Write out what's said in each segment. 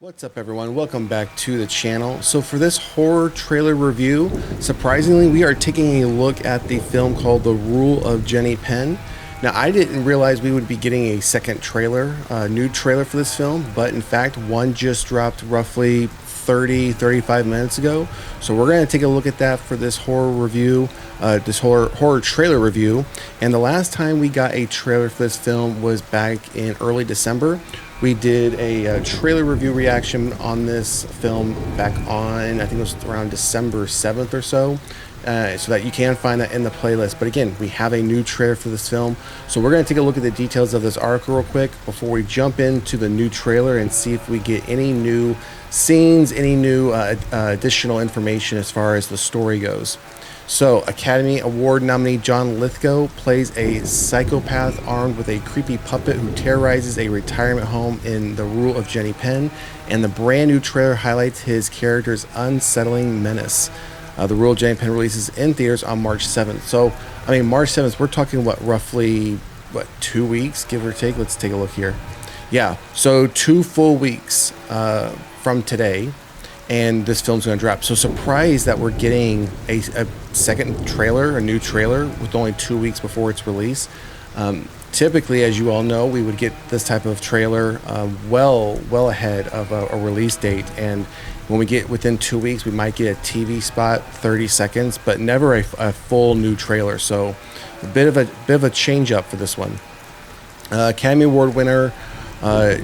What's up everyone, welcome back to the channel. So for this horror trailer review, surprisingly we are taking a look at the film called The Rule of Jenny Penn. Now I didn't realize we would be getting a second trailer, new trailer for this film, but in fact one just dropped roughly 35 minutes ago. So we're going to take a look at that for this horror review, this horror trailer review. And the last time we got a trailer for this film was back in early December. We did a trailer review reaction on this film back on, I think it was around December 7th or so. So that you can find that in the playlist. But again, we have a new trailer for this film. So we're going to take a look at the details of this article real quick before we jump into the new trailer and see if we get any new scenes, any new additional information as far as the story goes. So, Academy Award nominee John Lithgow plays a psychopath armed with a creepy puppet who terrorizes a retirement home in The Rule of Jenny Penn, and the brand new trailer highlights his character's unsettling menace. The Rule of Jenny Penn releases in theaters on March 7th. So, I mean, March 7th, we're talking, roughly 2 weeks, give or take? Let's take a look here. Yeah, so 2 full weeks from today, and this film's going to drop. So surprised that we're getting a second trailer, a new trailer, with only 2 weeks before its release. Typically, as you all know, we would get this type of trailer well ahead of a release date, and when we get within 2 weeks, we might get a TV spot, 30 seconds, but never a full new trailer. So a bit of a change up for this one. Academy Award winner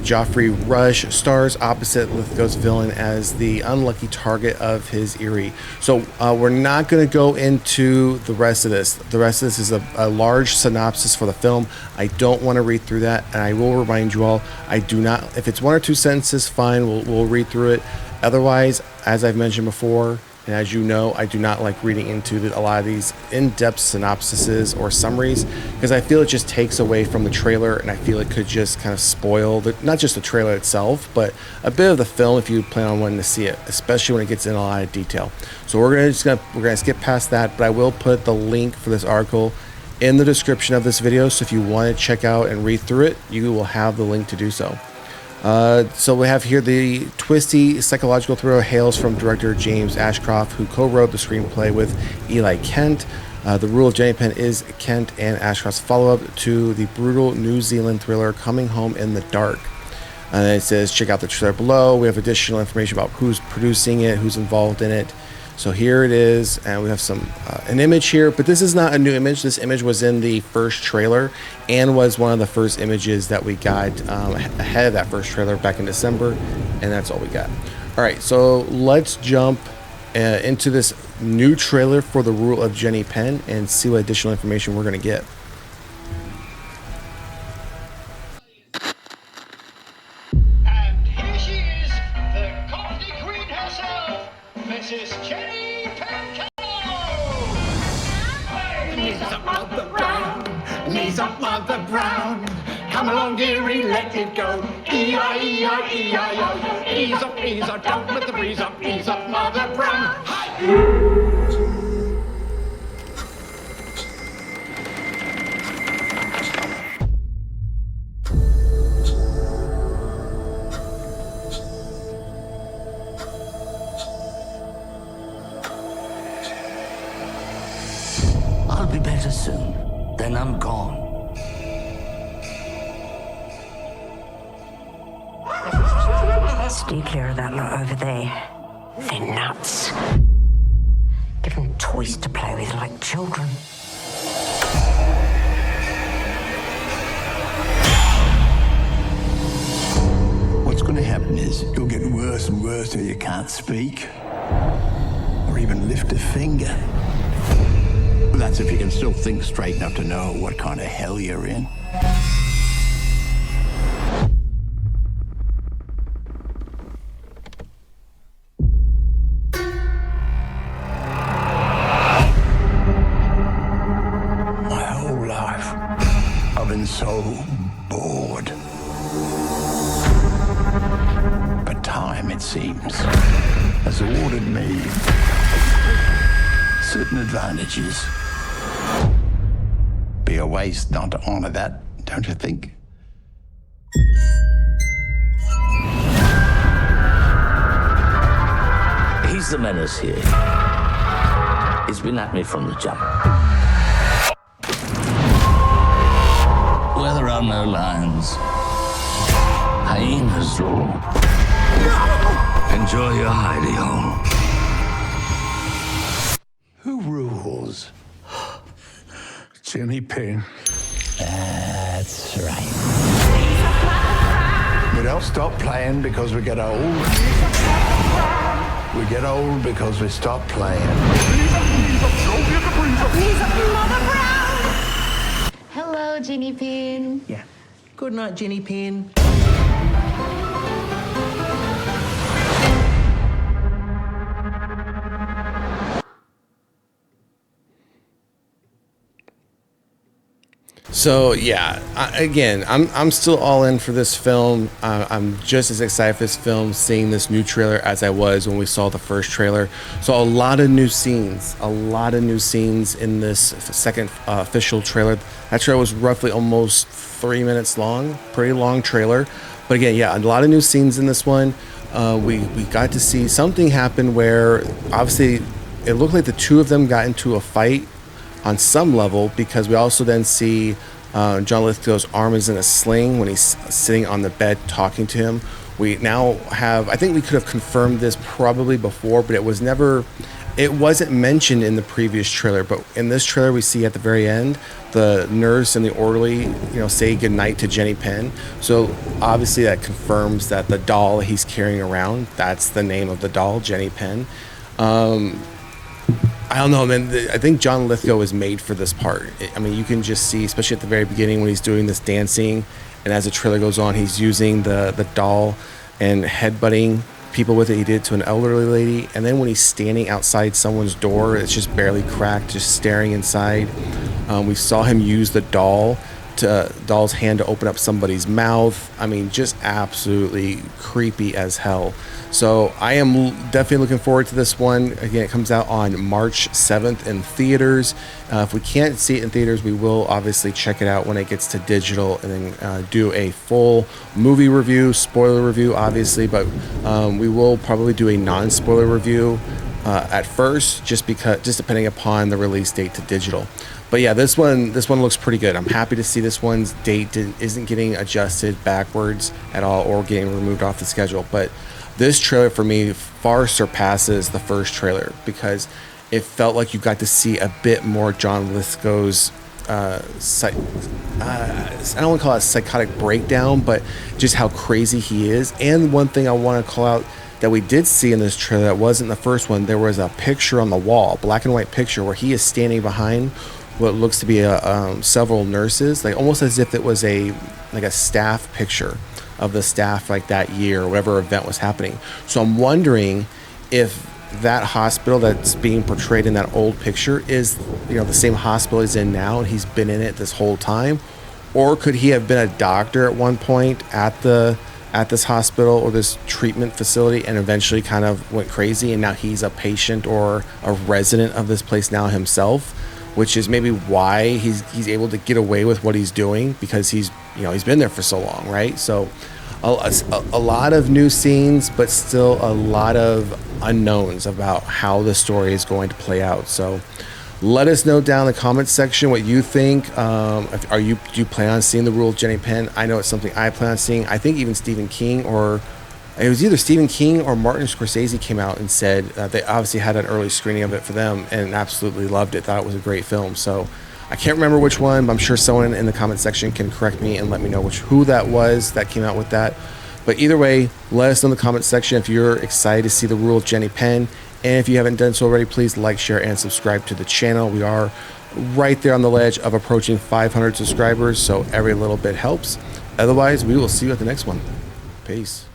Geoffrey stars opposite Lithgow's villain as the unlucky target of his eerie. So we're not going to go into the rest of this. The rest of this is a large synopsis for the film. I don't want to read through that, and I will remind you all, I do not, if it's 1 or 2 sentences, fine, we'll read through it. Otherwise, as I've mentioned before, and as you know, I do not like reading into a lot of these in-depth synopsises or summaries, because I feel it just takes away from the trailer, and I feel it could just kind of spoil not just the trailer itself, but a bit of the film if you plan on wanting to see it, especially when it gets in a lot of detail. So we're gonna skip past that, but I will put the link for this article in the description of this video. So if you want to check out and read through it, you will have the link to do so. So we have here the twisty psychological thriller hails from director James Ashcroft, who co-wrote the screenplay with Eli Kent. The Rule of Jenny Penn is Kent and Ashcroft's follow-up to the brutal New Zealand thriller Coming Home in the Dark. And it says, check out the trailer below. We have additional information about who's producing it, who's involved in it. So here it is, and we have an image here, but this is not a new image. This image was in the first trailer and was one of the first images that we got ahead of that first trailer back in December, and that's all we got. All right, so let's jump into this new trailer for The Rule of Jenny Penn and see what additional information we're gonna get. And here she is, the coffee queen herself, Mrs. Jenny Penn. Knees up, Mother Brown. Knees up, Mother Brown. Come along, dearie, let it go. E-I-E-I-E-I-O. Ease up, don't let the breeze up. Ease up, Mother Brown. Hi. I'll be better soon. Then I'm gone. Stay clear of that lot over there. They're nuts. Give them toys to play with like children. What's going to happen is you'll get worse and worse till you can't speak or even lift a finger. But that's if you can still think straight enough to know what kind of hell you're in. My whole life, I've been so bored. But time, it seems, has awarded me certain advantages. Be a waste not to honor that, don't you think? He's the menace here. He's been at me from the jump. Where there are no lines, hyenas roar. Enjoy your hidey hole. Who rules? Jenny Penn. That's right. We don't stop playing because we get old. We get old because we stop playing. Hello, Jenny Pin. Yeah. Good night, Jenny Pin. So yeah, I'm still all in for this film. I'm just as excited for this film, seeing this new trailer as I was when we saw the first trailer. So a lot of new scenes in this second official trailer. That trailer was roughly almost 3 minutes long, pretty long trailer. But again, yeah, a lot of new scenes in this one. We got to see something happen where obviously it looked like the two of them got into a fight on some level, because we also then see John Lithgow's arm is in a sling when he's sitting on the bed talking to him. We now have, I think we could have confirmed this probably before, but it wasn't mentioned in the previous trailer. But in this trailer, we see at the very end, the nurse and the orderly, say goodnight to Jenny Penn. So obviously that confirms that the doll he's carrying around, that's the name of the doll, Jenny Penn. I don't know, man. I think John Lithgow is made for this part. I mean, you can just see, especially at the very beginning when he's doing this dancing, and as the trailer goes on, he's using the doll and headbutting people with it. He did it to an elderly lady, and then when he's standing outside someone's door, it's just barely cracked, just staring inside. We saw him use the doll's hand to open up somebody's mouth. I mean, just absolutely creepy as hell. So I am definitely looking forward to this one. Again, it comes out on March 7th in theaters. If we can't see it in theaters, we will obviously check it out when it gets to digital, and then do a full movie review, spoiler review, obviously, but we will probably do a non-spoiler review at first, just depending upon the release date to digital. But yeah, this one looks pretty good. I'm happy to see this one's date isn't getting adjusted backwards at all or getting removed off the schedule. But this trailer for me far surpasses the first trailer, because it felt like you got to see a bit more John Lithgow's I don't want to call it a psychotic breakdown, but just how crazy he is. And one thing I want to call out that we did see in this trailer that wasn't the first one, there was a picture on the wall, black and white picture, where he is standing behind what looks to be several nurses, like almost as if it was a staff picture of the staff like that year or whatever event was happening. So I'm wondering if that hospital that's being portrayed in that old picture is the same hospital he's in now, and he's been in it this whole time, or could he have been a doctor at one point at this hospital or this treatment facility and eventually kind of went crazy, and now he's a patient or a resident of this place now himself, which is maybe why he's able to get away with what he's doing, because he's been there for so long, right? So a lot of new scenes, but still a lot of unknowns about how the story is going to play out. So let us know down in the comments section what you think. Do you plan on seeing The Rule of Jenny Penn? I know it's something I plan on seeing. I think even Stephen King, or it was either Stephen King or Martin Scorsese, came out and said they obviously had an early screening of it for them and absolutely loved it, thought it was a great film. So I can't remember which one, but I'm sure someone in the comment section can correct me and let me know who that was that came out with that. But either way, let us know in the comment section if you're excited to see The Rule of Jenny Penn. And if you haven't done so already, please like, share, and subscribe to the channel. We are right there on the ledge of approaching 500 subscribers, so every little bit helps. Otherwise, we will see you at the next one. Peace.